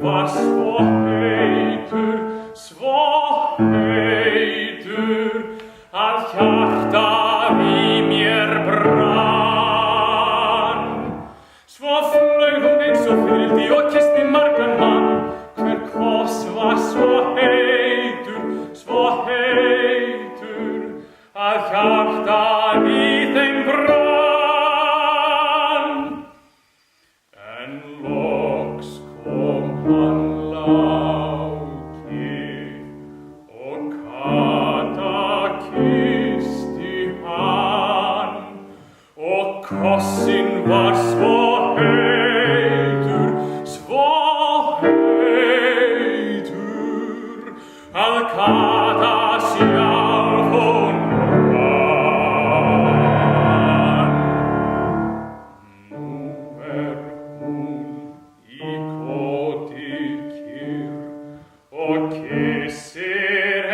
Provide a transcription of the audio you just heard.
var svo heitur að hjartað í mér brann. Svo flaug hún eins og fylgdi og kyssti margan mann. Hver koss var svo heitur að hjartað í þeim brann. En loks kom hann Láki og Kata kyssti hann og kossinn var svo heitur að Kata sjálf hún brann. Nú hún í koti kyrr og kyssir